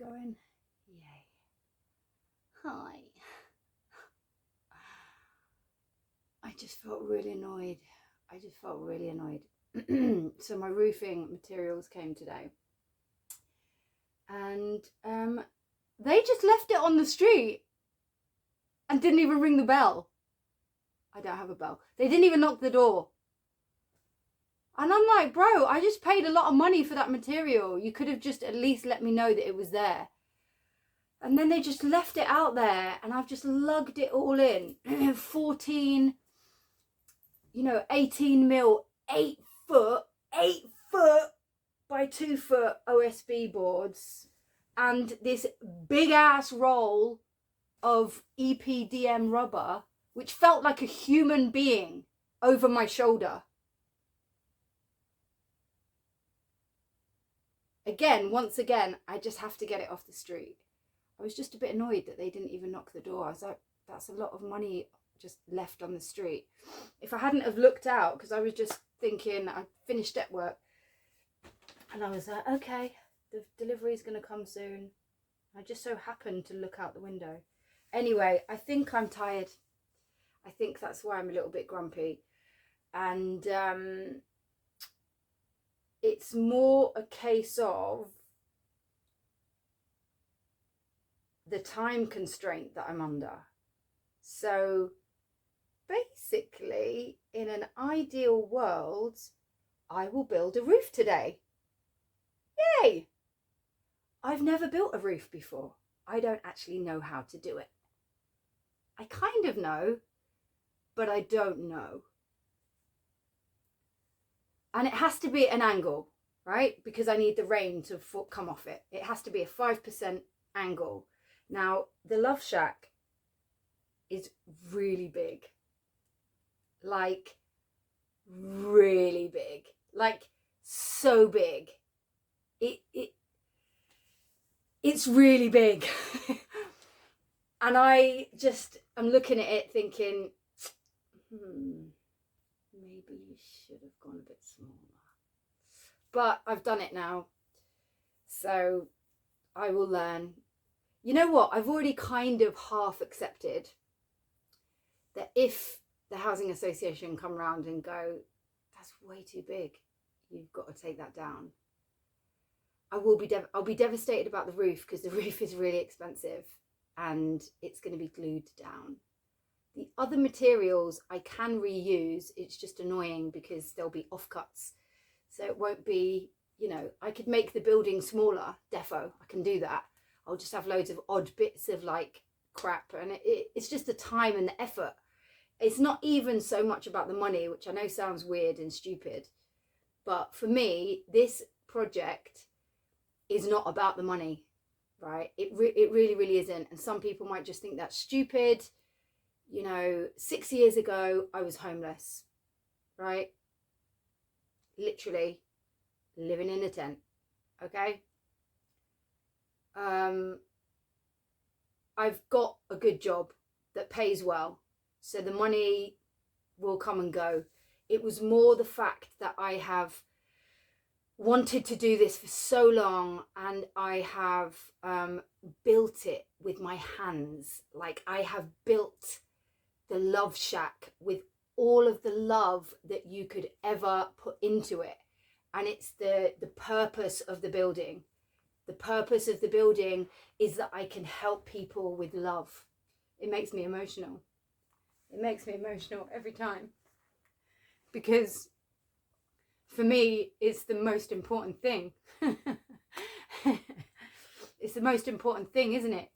going. Yay. Hi. I just felt really annoyed. So my roofing materials came today. And they just left it on the street and didn't even ring the bell. I don't have a bell. They didn't even knock the door. And I'm like, bro, I just paid a lot of money for that material. You could have just at least let me know that it was there. And then they just left it out there, and I've just lugged it all in. 14, 18 mil, 8 foot by 2 foot OSB boards, and this big ass roll of EPDM rubber, which felt like a human being over my shoulder. Once again, I just have to get it off the street. I was just a bit annoyed that they didn't even knock the door. I was like, that's a lot of money just left on the street. If I hadn't have looked out, because I was just thinking, I finished at work, and I was like, okay, the delivery's going to come soon. I just so happened to look out the window. Anyway, I think I'm tired. I think that's why I'm a little bit grumpy. And it's more a case of the time constraint that I'm under. So basically, in an ideal world, I will build a roof today. Yay! I've never built a roof before. I don't actually know how to do it. I kind of know, but I don't know. And it has to be an angle, right? Because I need the rain to come off it. It has to be a 5% angle. Now, the Love Shack is really big. Like, really big. Like, so big. It's really big. And I'm looking at it thinking, maybe you should have gone a bit smaller. But I've done it now. So I will learn. You know what? I've already kind of half accepted that if the housing association come round and go, that's way too big, you've got to take that down. I'll be devastated about the roof, because the roof is really expensive and it's going to be glued down. The other materials I can reuse. It's just annoying because there'll be offcuts. So it won't be, I could make the building smaller, defo. I can do that. I'll just have loads of odd bits of like crap, and it's just the time and the effort. It's not even so much about the money, which I know sounds weird and stupid, but for me, this project is not about the money, right? It really, really isn't. And some people might just think that's stupid. 6 years ago, I was homeless, right? Literally living in a tent, okay? I've got a good job that pays well, so the money will come and go. It was more the fact that I have wanted to do this for so long, and I have built it with my hands. Like, I have built the Love Shack with all of the love that you could ever put into it. And it's the purpose of the building. The purpose of the building is that I can help people with love. It makes me emotional. It makes me emotional every time. Because for me, it's the most important thing. It's the most important thing, isn't it?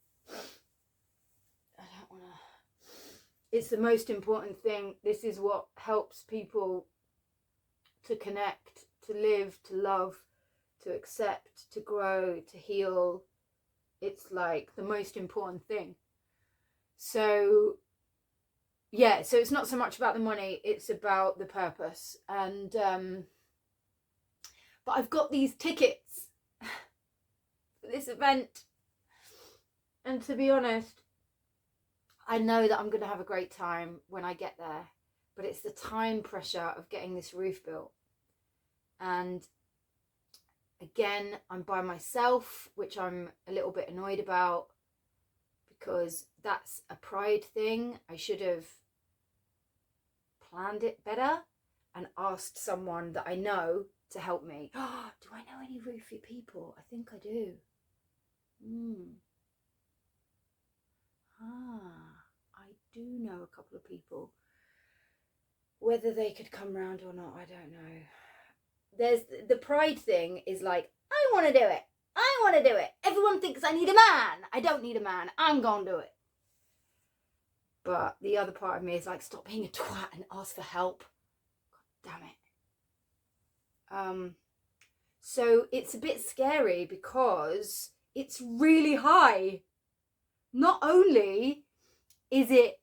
It's the most important thing. This is what helps people to connect, to live, to love, to accept, to grow, to heal. It's like the most important thing. So yeah, so it's not so much about the money, it's about the purpose. And but I've got these tickets for this event, and to be honest, I know that I'm going to have a great time when I get there, but it's the time pressure of getting this roof built. And Again, I'm by myself, which I'm a little bit annoyed about because that's a pride thing. I should have planned it better and asked someone that I know to help me. Oh, do I know any roofie people? I think I do. I do know a couple of people. Whether they could come round or not, I don't know. There's the pride thing is like, I want to do it. I want to do it. Everyone thinks I need a man. I don't need a man. I'm going to do it. But the other part of me is like, stop being a twat and ask for help. God damn it. So it's a bit scary because it's really high. Not only is it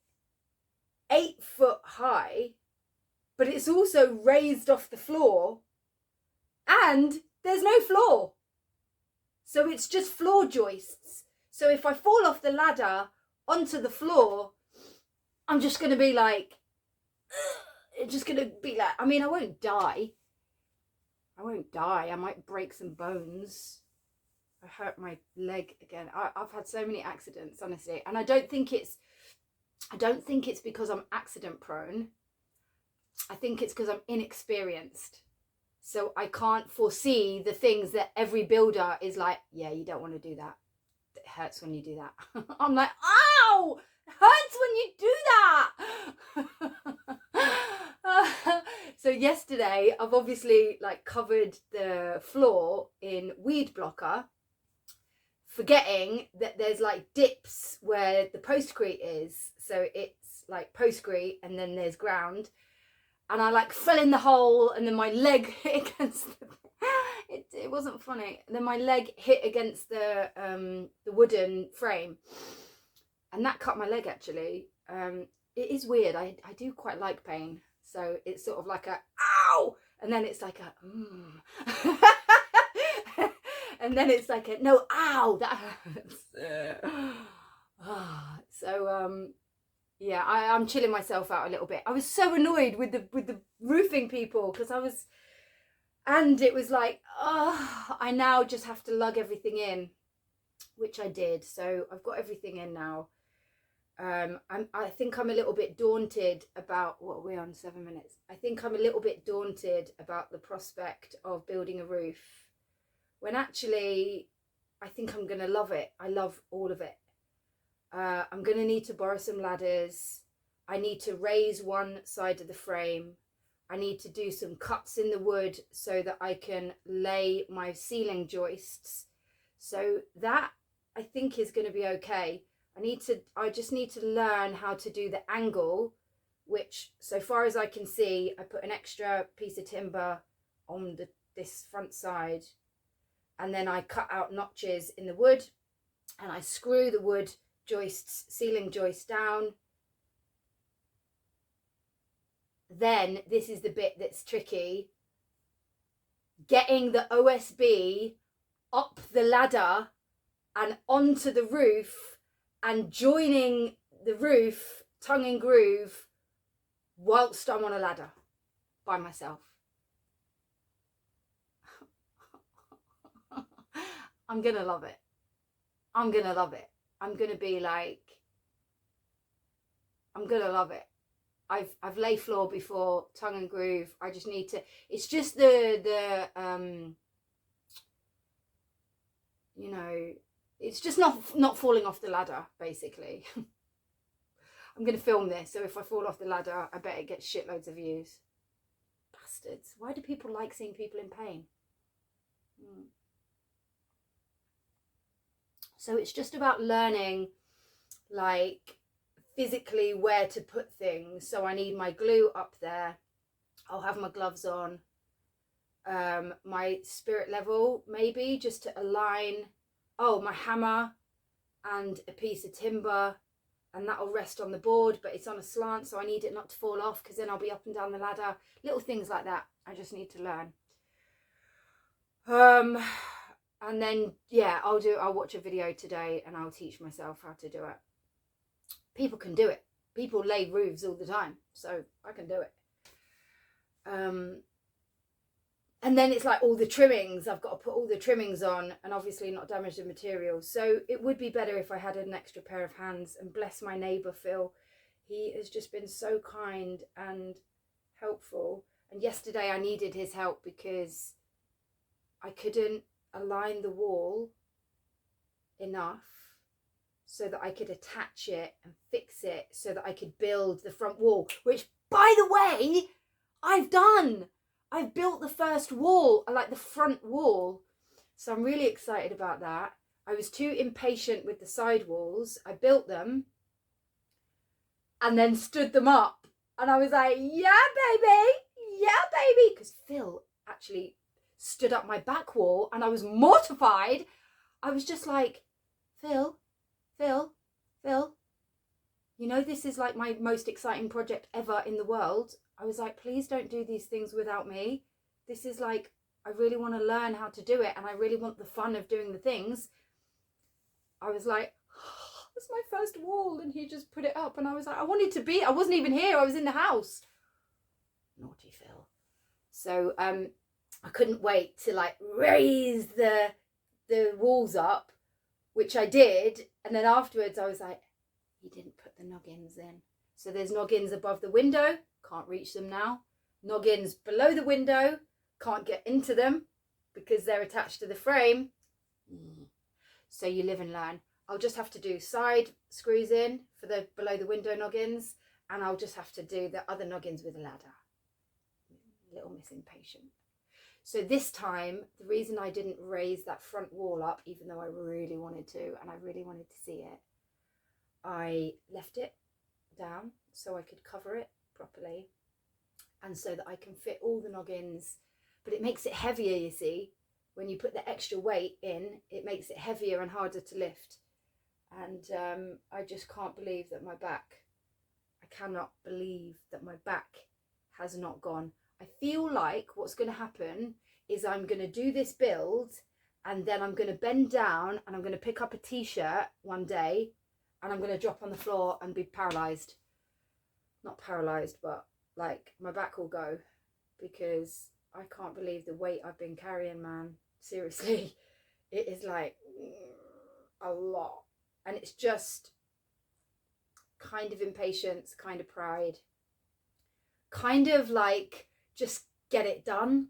8 foot high, but it's also raised off the floor and there's no floor. So it's just floor joists. So if I fall off the ladder onto the floor, I'm just going to be like, it's just going to be like, I mean, I won't die. I might break some bones. I hurt my leg again. I've had so many accidents, honestly. And I don't think it's because I'm accident prone. I think it's because I'm inexperienced. So I can't foresee the things that every builder is like, yeah, you don't want to do that. It hurts when you do that. I'm like, ow! It hurts when you do that. So yesterday, I've obviously like covered the floor in weed blocker, forgetting that there's like dips where the postcrete is. So it's like postcrete and then there's ground. And I like fell in the hole and then my leg hit against it wasn't funny. And then my leg hit against the wooden frame. And that cut my leg actually. It is weird. I do quite like pain. So it's sort of like a ow! And then it's like a and then it's like a no, ow, that hurts. So yeah, I'm chilling myself out a little bit. I was so annoyed with the roofing people because it was like, oh, I now just have to lug everything in, which I did. So I've got everything in now. I think I'm a little bit daunted about, what are we on, 7 minutes? I think I'm a little bit daunted about the prospect of building a roof when actually I think I'm going to love it. I love all of it. I'm going to need to borrow some ladders. I need to raise one side of the frame. I need to do some cuts in the wood so that I can lay my ceiling joists. So that I think is going to be okay. I just need to learn how to do the angle, which so far as I can see, I put an extra piece of timber on this front side, and then I cut out notches in the wood and I screw the wood joists, ceiling joists down. Then this is the bit that's tricky. Getting the OSB up the ladder and onto the roof and joining the roof tongue and groove whilst I'm on a ladder by myself. I'm gonna love it. I'm gonna love it. I'm gonna be like, I'm gonna love it. I've lay floor before, tongue and groove. I just need to, it's just the you know, it's just not falling off the ladder, basically. I'm going to film this, so if I fall off the ladder, I bet it gets shitloads of views. Bastards. Why do people like seeing people in pain? So it's just about learning, like, physically where to put things. So I need my glue up there. I'll have my gloves on. My spirit level, maybe, just to align. Oh, my hammer and a piece of timber, and that'll rest on the board, but it's on a slant, so I need it not to fall off, because then I'll be up and down the ladder. Little things like that I just need to learn. And then yeah, I'll watch a video today and I'll teach myself how to do it. People can do it. People lay roofs all the time, so I can do it. And then it's like all the trimmings, I've got to put all the trimmings on and obviously not damage the material. So it would be better if I had an extra pair of hands. And bless my neighbour, Phil. He has just been so kind and helpful. And yesterday I needed his help because I couldn't align the wall enough so that I could attach it and fix it so that I could build the front wall, which, by the way, I've done. I've built the first wall, like the front wall. So I'm really excited about that. I was too impatient with the side walls. I built them and then stood them up. And I was like, yeah, baby. Yeah, baby. Because Phil actually stood up my back wall and I was mortified. I was just like, Phil, you know, this is like my most exciting project ever in the world. I was like, please don't do these things without me. This is like, I really want to learn how to do it and I really want the fun of doing the things. I was like, oh, it's my first wall, and he just put it up and I was like, I wasn't even here, I was in the house. Naughty Phil. So I couldn't wait to like raise the walls up, which I did, and then afterwards I was like, he didn't put the noggins in. So there's noggins above the window, can't reach them now. Noggins below the window, can't get into them because they're attached to the frame. So you live and learn. I'll just have to do side screws in for the below the window noggins, and I'll just have to do the other noggins with a ladder. Little Miss Impatient. So this time, the reason I didn't raise that front wall up, even though I really wanted to, and I really wanted to see it, I left it down so I could cover it properly and so that I can fit all the noggins. But it makes it heavier, you see. When you put the extra weight in, it makes it heavier and harder to lift. And I just can't believe that I cannot believe that my back has not gone. I feel like what's going to happen is I'm going to do this build and then I'm going to bend down and I'm going to pick up a t-shirt one day and I'm going to drop on the floor and be paralysed. Not paralysed, but like my back will go because I can't believe the weight I've been carrying, man. Seriously, it is like a lot. And it's just kind of impatience, kind of pride, kind of like just get it done.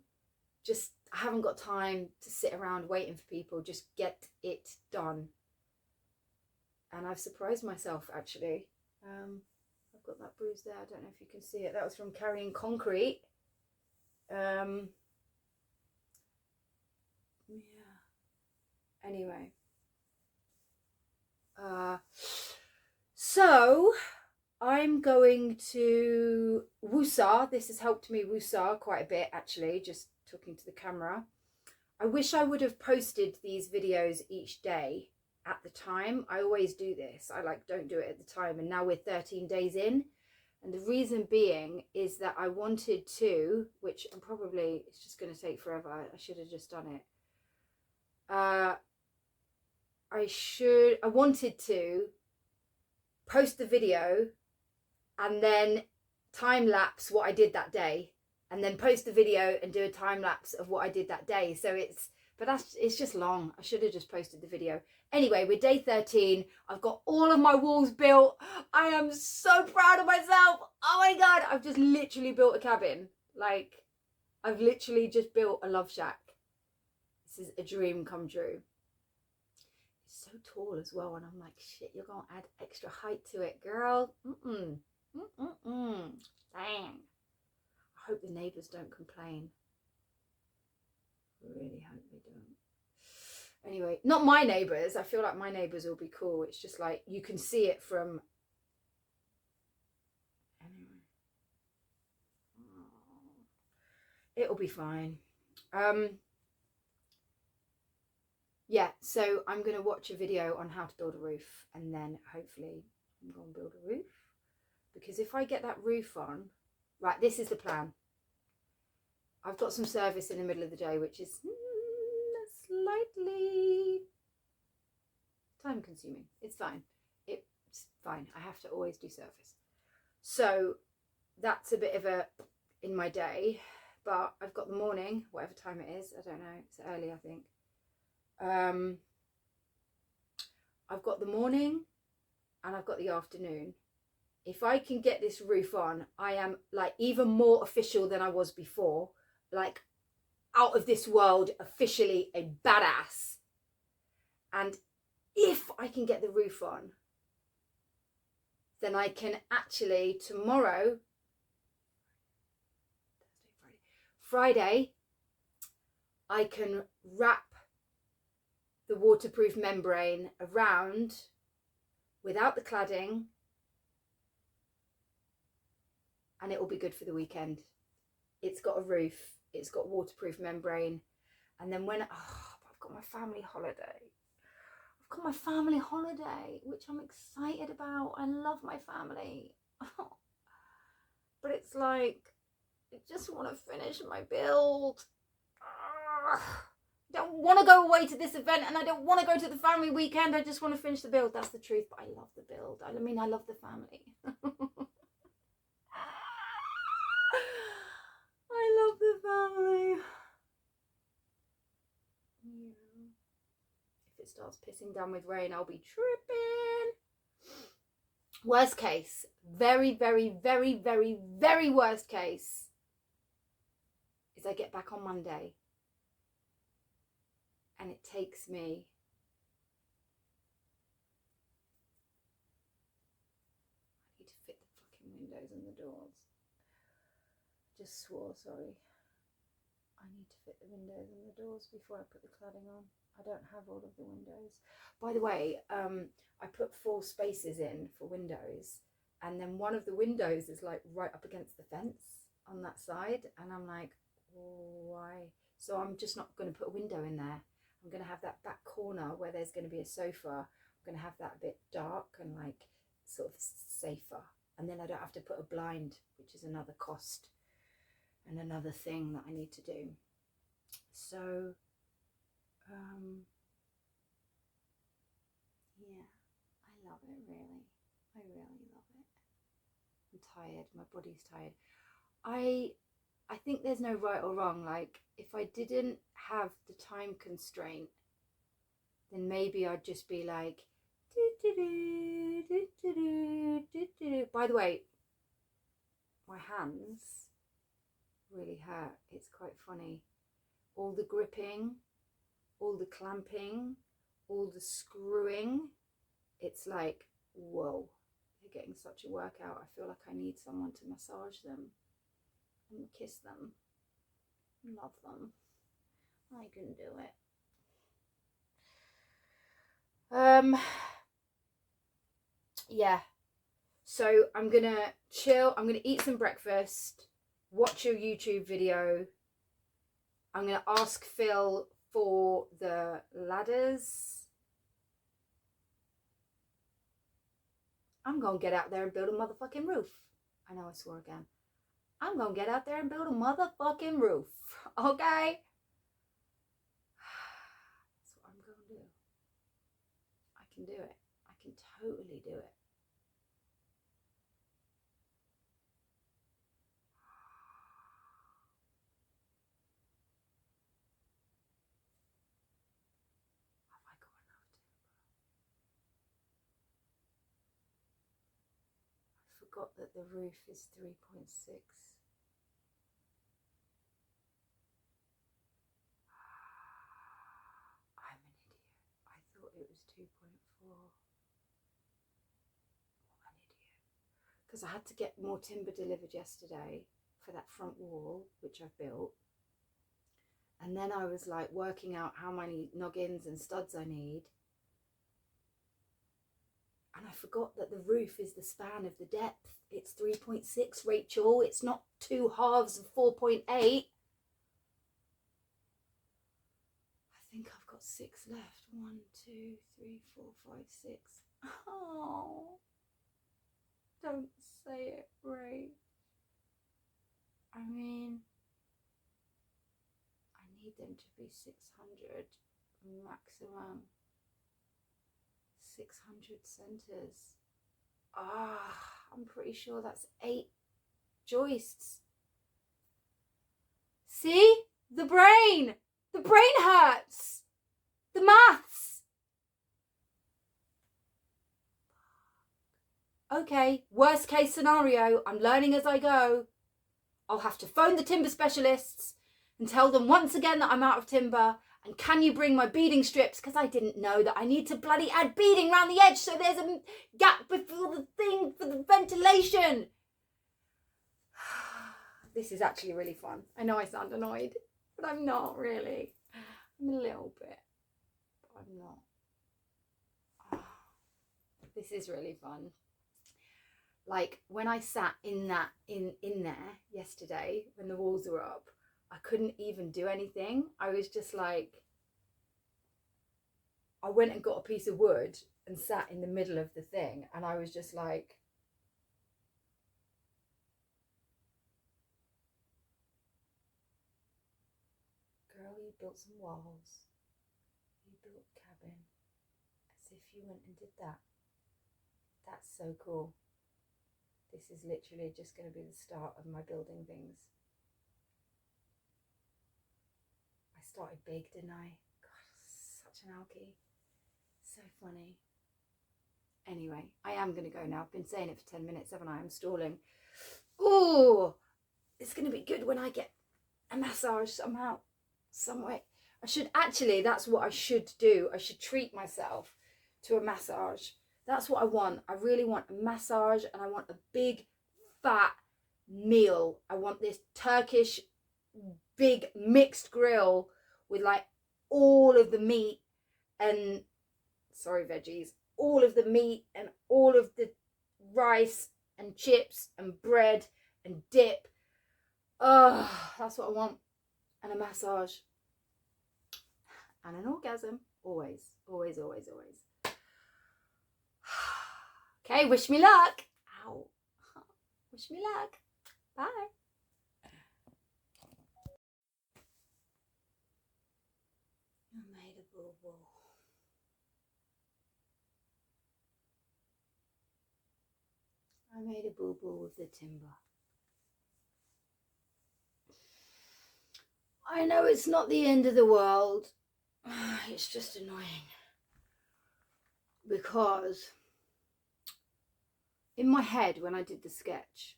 Just, I haven't got time to sit around waiting for people. Just get it done. And I've surprised myself, actually. I've got that bruise there. I don't know if you can see it. That was from carrying concrete. Yeah. Anyway. So I'm going to woosah. This has helped me woosah quite a bit, actually, just talking to the camera. I wish I would have posted these videos each day at the time. I always do this. I don't do it at the time. And now we're 13 days in. And the reason being is that I wanted to, which I'm probably, it's just going to take forever. I should have just done it. I wanted to post the video and then time lapse what I did that day, and then post the video and do a time lapse of what I did that day. So it's just long. I should have just posted the video. Anyway, we're day 13. I've got all of my walls built. I am so proud of myself. Oh my God, I've just literally built a cabin. Like, I've literally just built a love shack. This is a dream come true. It's so tall as well, and I'm like, shit, you're gonna add extra height to it, girl. Dang. I hope the neighbours don't complain. I really hope they don't. Anyway, not my neighbours. I feel like my neighbours will be cool. It's just like you can see it from. Anyway, it'll be fine. Yeah, so I'm going to watch a video on how to build a roof, and then hopefully I'm going to build a roof. Because if I get that roof on, right, this is the plan. I've got some service in the middle of the day, which is slightly time consuming. It's fine. It's fine. I have to always do service. So that's a bit of a, in my day. but I've got the morning, whatever time it is. I don't know. It's early, I think. I've got the morning and I've got the afternoon. If I can get this roof on, I am like even more official than I was before. Like out of this world, officially a badass. And if I can get the roof on, then I can actually tomorrow, Friday, I can wrap the waterproof membrane around without the cladding, and it will be good for the weekend. It's got a roof, it's got waterproof membrane, and then when I've got my family holiday. I've got my family holiday, which I'm excited about. I love my family. But it's like, I just want to finish my build. I don't want to go away to this event, and I don't want to go to the family weekend. I just want to finish the build. That's the truth, but I love the build. I mean, I love the family. I love the family. Yeah. If it starts pissing down with rain, I'll be tripping. Worst case, very, very, very, very, very worst case, is I get back on Monday and it takes me I need to fit the fucking windows and the doors. I just swore, sorry. I need to fit the windows and the doors before I put the cladding on. I don't have all of the windows. By the way, I put 4 spaces in for windows, and then one of the windows is like right up against the fence on that side, and I'm like, why? So I'm just not going to put a window in there. I'm going to have that back corner where there's going to be a sofa. I'm going to have that a bit dark and like sort of safer, and then I don't have to put a blind, which is another cost and another thing that I need to do. So yeah, I love it, really. I really love it. I'm tired, my body's tired. I think there's no right or wrong. Like, if I didn't have the time constraint, then maybe I'd just be like, by the way, my hands really hurt. It's quite funny. All the gripping, all the clamping, all the screwing, it's like, whoa, they're getting such a workout. I feel like I need someone to massage them and kiss them, love them. I can do it. Yeah, so I'm gonna chill. I'm gonna eat some breakfast, watch your YouTube video. I'm gonna ask Phil for the ladders. I'm gonna get out there and build a motherfucking roof. I know I swore again. I'm gonna get out there and build a motherfucking roof. Okay? That's what I'm gonna do. I can do it. I can totally do it. Have I got enough timber? I forgot that the roof is 3.6. I'm an idiot. I thought it was 2.4. What an idiot. Because I had to get more timber delivered yesterday for that front wall, which I've built. And then I was like working out how many noggins and studs I need. And I forgot that the roof is the span of the depth. It's 3.6, Rachel. It's not 2 halves of 4.8. I think I've got 6 left. 1, 2, 3, 4, 5, 6. Oh, don't say it, Rach. I mean, I need them to be 600 maximum. 600 centers. I'm pretty sure that's 8 joists. See? The brain. The brain hurts. The maths. Okay, worst case scenario, I'm learning as I go. I'll have to phone the timber specialists and tell them once again that I'm out of timber. And can you bring my beading strips? Because I didn't know that I need to bloody add beading around the edge so there's a gap before the thing for the ventilation. This is actually really fun. I know I sound annoyed, but I'm not really. I'm a little bit, but I'm not. This is really fun. Like when I sat in there yesterday when the walls were up, I couldn't even do anything. I was just like, I went and got a piece of wood and sat in the middle of the thing, and I was just like, girl, you built some walls, you built a cabin, as if you went and did that. That's so cool. This is literally just going to be the start of my building things. I started big, didn't I? God, such an alkie. So funny. Anyway, I am going to go now. I've been saying it for 10 minutes, haven't I? I'm stalling. Oh, it's going to be good when I get a massage somehow, some way. I should actually, that's what I should do. I should treat myself to a massage. That's what I want. I really want a massage, and I want a big fat meal. I want this Turkish big mixed grill with like all of the meat and, sorry, veggies, all of the meat and all of the rice and chips and bread and dip. Oh, that's what I want. And a massage. And an orgasm. Always, always, always, always. Okay, wish me luck. Ow. Wish me luck. Bye. I made a boo-boo. I made a boo-boo with the timber. I know it's not the end of the world. It's just annoying. Because in my head, when I did the sketch,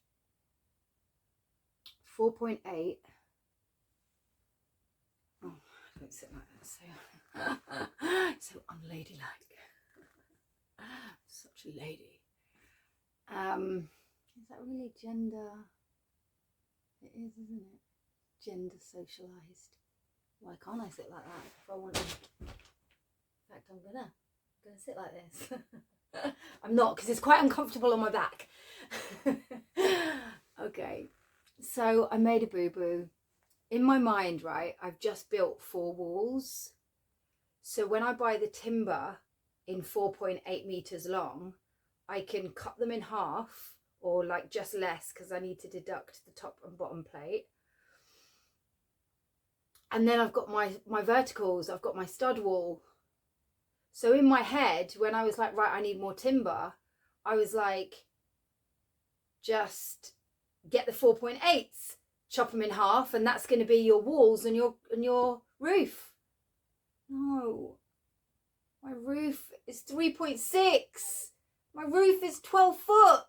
4.8. Oh, don't sit like that. So unladylike. Such a lady. Is that really gender? It is, isn't it? Gender socialized. Why can't I sit like that if I want to? In fact, I'm gonna sit like this. I'm not, because it's quite uncomfortable on my back. Okay, so I made a boo-boo. In my mind, right, I've just built 4 walls. So when I buy the timber in 4.8 meters long, I can cut them in half, or like just less, because I need to deduct the top and bottom plate. And then I've got my verticals, I've got my stud wall. So in my head, when I was like, right, I need more timber, I was like, just get the 4.8s, chop them in half, and that's going to be your walls and your roof. No, my roof is 3.6. My roof is 12 foot.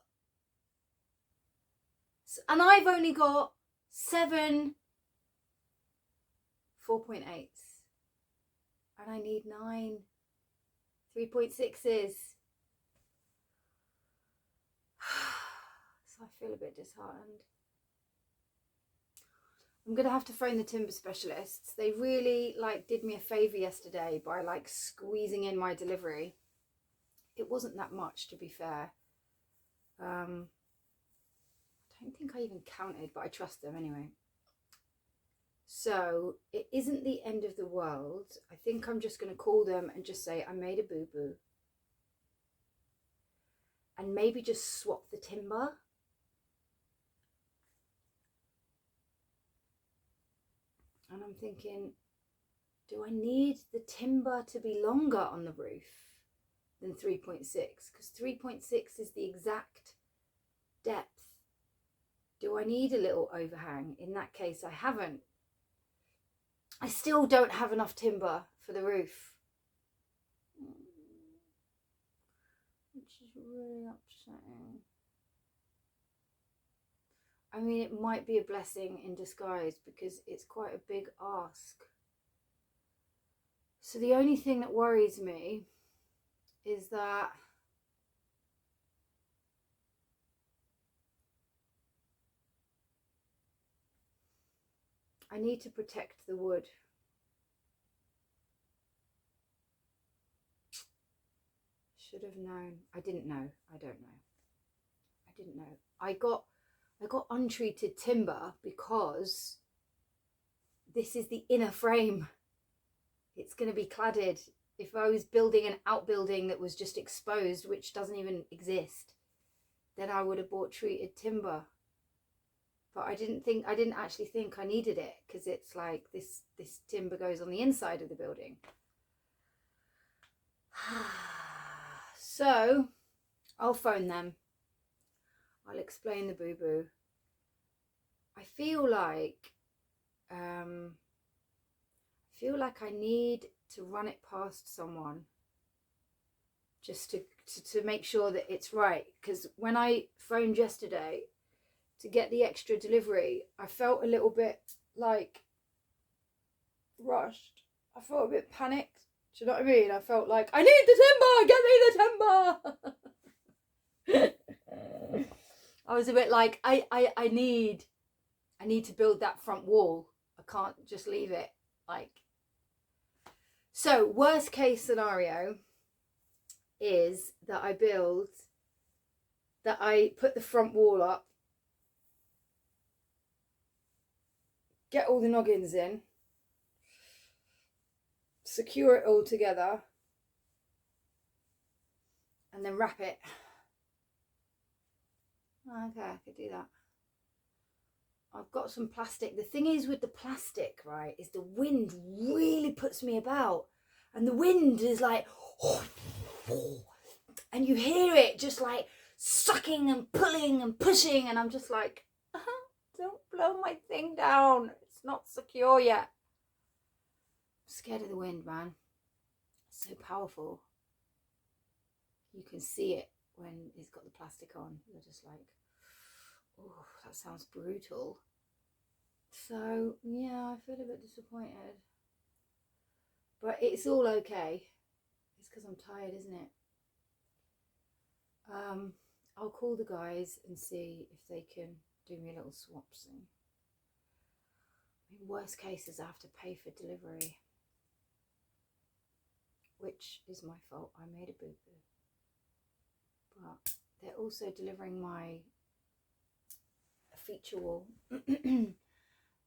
And I've only got 7 4.8s. And I need 9 3.6s. So I feel a bit disheartened. I'm going to have to phone the timber specialists. They really did me a favour yesterday by squeezing in my delivery. It wasn't that much, to be fair. I don't think I even counted, but I trust them anyway. So it isn't the end of the world. I think I'm just going to call them and just say I made a boo-boo. And maybe just swap the timber. And I'm thinking, do I need the timber to be longer on the roof than 3.6? Because 3.6 is the exact depth. Do I need a little overhang? In that case, I haven't. I still don't have enough timber for the roof, which is really upsetting. I mean, it might be a blessing in disguise because it's quite a big ask. So the only thing that worries me is that I need to protect the wood. Should have known. I didn't know. I don't know. I didn't know. I got untreated timber because this is the inner frame. It's going to be cladded. If I was building an outbuilding that was just exposed, which doesn't even exist, then I would have bought treated timber. But I didn't actually think I needed it because it's like this timber goes on the inside of the building. So I'll phone them. I'll explain the boo-boo. I feel like I need to run it past someone just to make sure that it's right. Because when I phoned yesterday to get the extra delivery, I felt a little bit like rushed. I felt a bit panicked. Do you know what I mean? I felt like, I need the timber! Get me the timber! I was a bit like, I need to build that front wall. I can't just leave it like. So worst case scenario is that I put the front wall up, get all the noggins in, secure it all together, and then wrap it. Okay, I could do that. I've got some plastic. The thing is with the plastic, right, is the wind really puts me about. And the wind is like, and you hear it just like sucking and pulling and pushing. And I'm just like, don't blow my thing down. It's not secure yet. I'm scared of the wind, man. It's so powerful. You can see it when it's got the plastic on. You're just like, oh, that sounds brutal. So yeah, I feel a bit disappointed, but it's all okay. It's because I'm tired, isn't it? I'll call the guys and see if they can do me a little swap thing. I mean, worst case is I have to pay for delivery, which is my fault. I made a boo-boo. But they're also delivering my feature wall.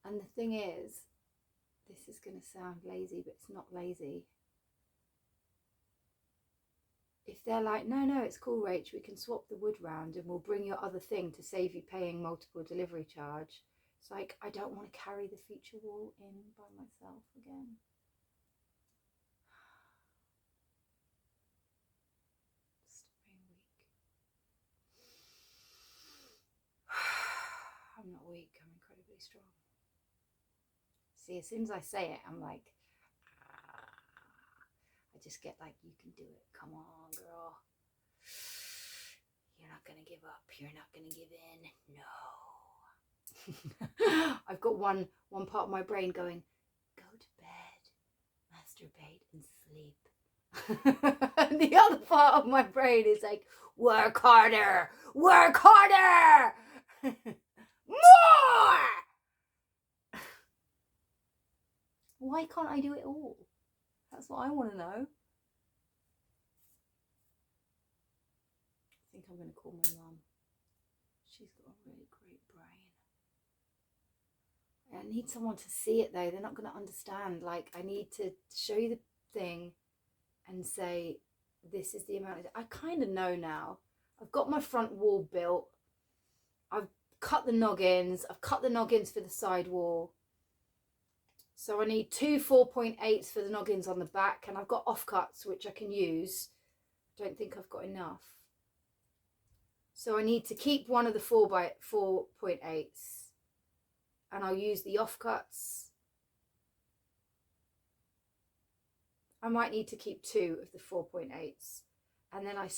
And the thing is, this is going to sound lazy, but it's not lazy. If they're like, no, it's cool, Rach, we can swap the wood round and we'll bring your other thing to save you paying multiple delivery charge. It's like, I don't want to carry the feature wall in by myself again. Stop being weak. I'm not weak, I'm incredibly strong. See, as soon as I say it, I'm like, I just get like, you can do it. Come on, girl. You're not going to give up. You're not going to give in. No. I've got one part of my brain going, go to bed, masturbate and sleep. And the other part of my brain is like, work harder, work harder, more. Why can't I do it all? That's what I want to know. I think I'm going to call my mum. She's got a really great brain. I need someone to see it though. They're not going to understand. Like, I need to show you the thing and say, this is the amount. I kind of know now. I've got my front wall built. I've cut the noggins. I've cut the noggins for the side wall. So I need 2 4.8s for the noggins on the back, and I've got offcuts which I can use. I don't think I've got enough. So I need to keep one of the 4.8s, and I'll use the offcuts I might need to keep 2 of the 4.8s. And then I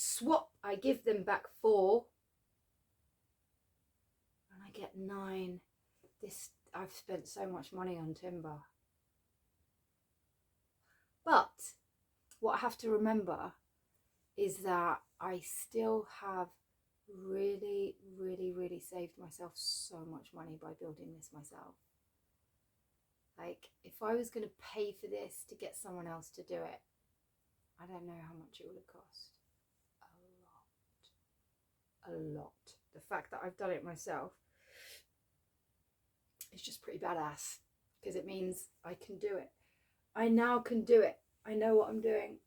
give them back 4. And I get 9. I've spent so much money on timber. But what I have to remember is that I still have really, really, really saved myself so much money by building this myself. Like, if I was going to pay for this to get someone else to do it, I don't know how much it would have cost. A lot. The fact that I've done it myself is just pretty badass, because it means I can do it. I now can do it. I know what I'm doing.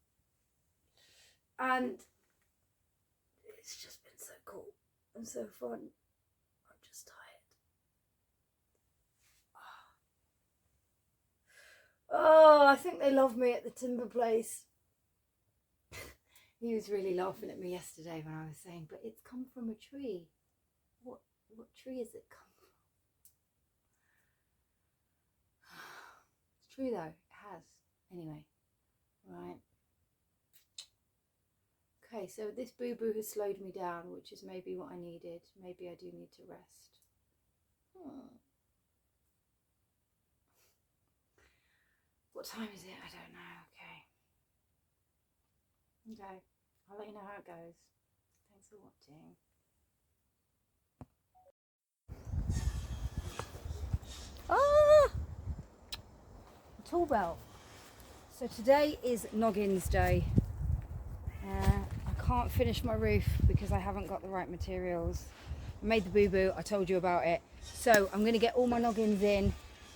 And it's just been so cool and so fun. I'm just tired. Oh, I think they love me at the timber place. He was really laughing at me yesterday when I was saying, but it's come from a tree. What tree has it come from? It's true though, it has. Anyway, right. Okay, so this boo-boo has slowed me down, which is maybe what I needed. Maybe I do need to rest. What time is it? I don't know. Okay, I'll let you know how it goes. Thanks for watching. Tool belt. So today is Noggins Day. I can't finish my roof because I haven't got the right materials. I made the boo-boo, I told you about it. So I'm going to get all my noggins in,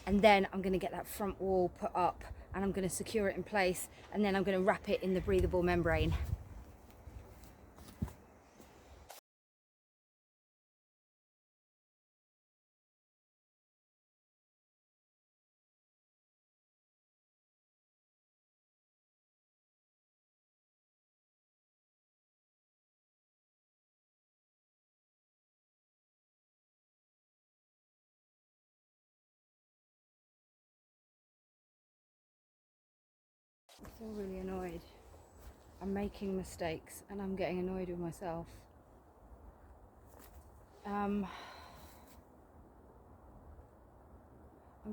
and then I'm going to get that front wall put up, and I'm going to secure it in place, and then I'm going to wrap it in the breathable membrane. I feel really annoyed. I'm making mistakes and I'm getting annoyed with myself. I'm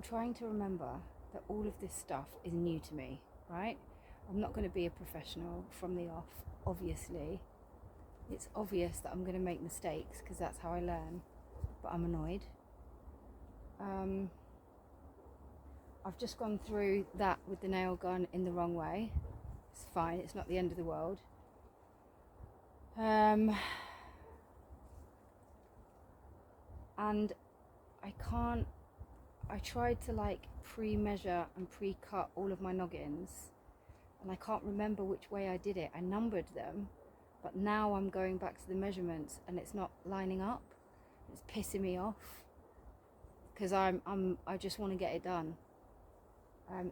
trying to remember that all of this stuff is new to me, right? I'm not going to be a professional from the off, obviously. It's obvious that I'm going to make mistakes because that's how I learn, but I'm annoyed. I've just gone through that with the nail gun in the wrong way. It's fine, it's not the end of the world. And I tried to like pre-measure and pre-cut all of my noggins, and I can't remember which way I did it. I numbered them, but now I'm going back to the measurements and it's not lining up. It's pissing me off because I just want to get it done.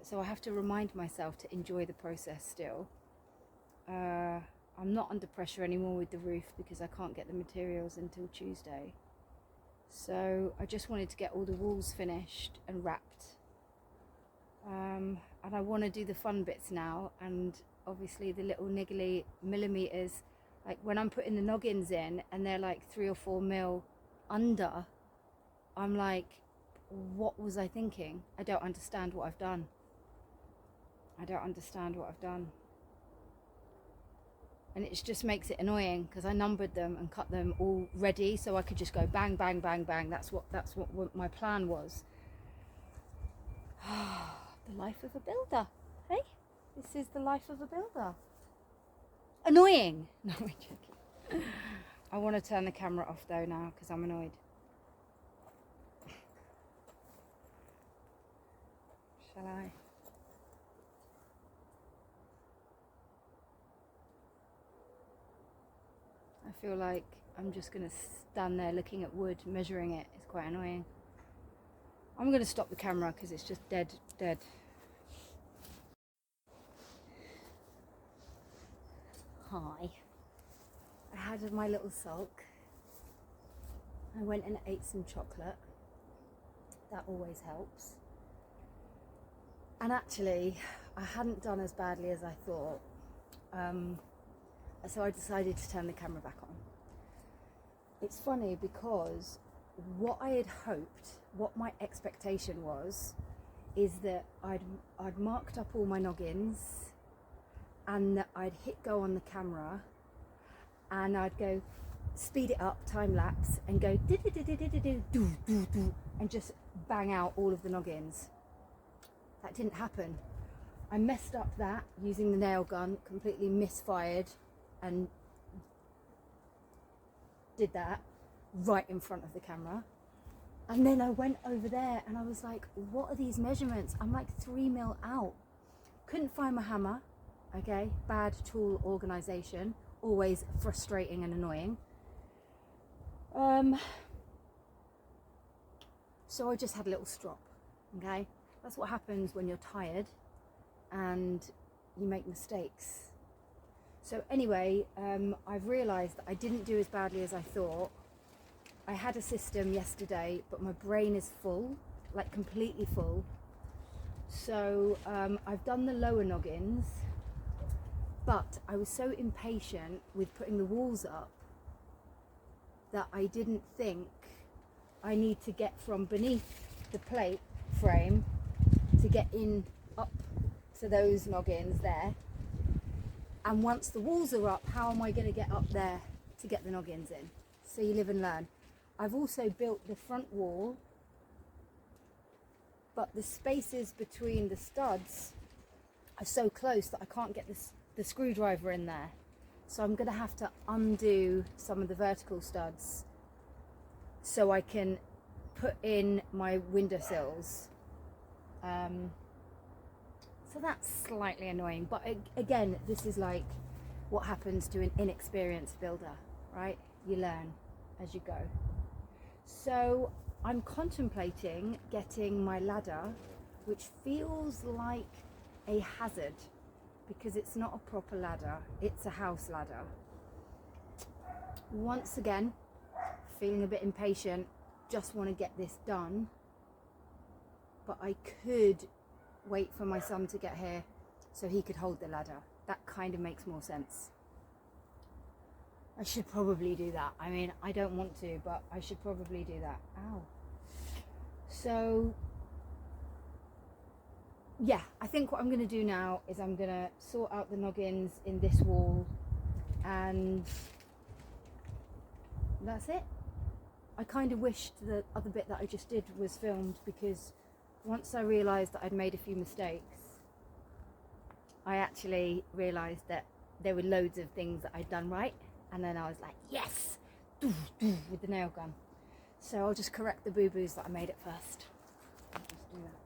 So I have to remind myself to enjoy the process still. I'm not under pressure anymore with the roof because I can't get the materials until Tuesday. So I just wanted to get all the walls finished and wrapped. And I want to do the fun bits now, and obviously the little niggly millimeters, like when I'm putting the noggins in and they're like 3 or 4 mil under, I'm like, what was I thinking? I don't understand what I've done. And it just makes it annoying because I numbered them and cut them all ready so I could just go bang, bang, bang, bang. That's what my plan was. The life of a builder, hey? This is the life of a builder. Annoying. No, I'm joking. I want to turn the camera off though now because I'm annoyed. Shall I? I feel like I'm just going to stand there looking at wood, measuring it. It's quite annoying. I'm going to stop the camera because it's just dead. Hi. I had my little sulk. I went and ate some chocolate. That always helps. And actually, I hadn't done as badly as I thought. So I decided to turn the camera back on. It's funny because what I had hoped, what my expectation was, is that I'd marked up all my noggins and that I'd hit go on the camera and I'd go speed it up, time lapse, and go and just bang out all of the noggins. That didn't happen. I messed up that using the nail gun, completely misfired, and did that right in front of the camera. And then I went over there and I was like, what are these measurements? I'm like 3 mil out. Couldn't find my hammer. Okay, bad tool organization, always frustrating and annoying. So I just had a little strop. Okay, that's what happens when you're tired and you make mistakes. So anyway, I've realized that I didn't do as badly as I thought. I had a system yesterday, but my brain is full, like completely full. So I've done the lower noggins, but I was so impatient with putting the walls up that I didn't think I need to get from beneath the plate frame to get in up to those noggins there. And once the walls are up, how am I going to get up there to get the noggins in? So you live and learn. I've also built the front wall, but the spaces between the studs are so close that I can't get the screwdriver in there. So I'm going to have to undo some of the vertical studs so I can put in my windowsills. So that's slightly annoying, but again, this is like what happens to an inexperienced builder, right? You learn as you go. So I'm contemplating getting my ladder, which feels like a hazard because it's not a proper ladder, it's a house ladder. Once again, feeling a bit impatient, just want to get this done, but I could wait for my son to get here so he could hold the ladder. That kind of makes more sense. I should probably do that. I mean, I don't want to, but I should probably do that. Ow. So yeah, I think what I'm going to do now is I'm going to sort out the noggins in this wall, and that's it. I kind of wished the other bit that I just did was filmed, because once I realised that I'd made a few mistakes, I actually realised that there were loads of things that I'd done right, and then I was like, yes, with the nail gun. So I'll just correct the boo-boos that I made at first. I'll just do that.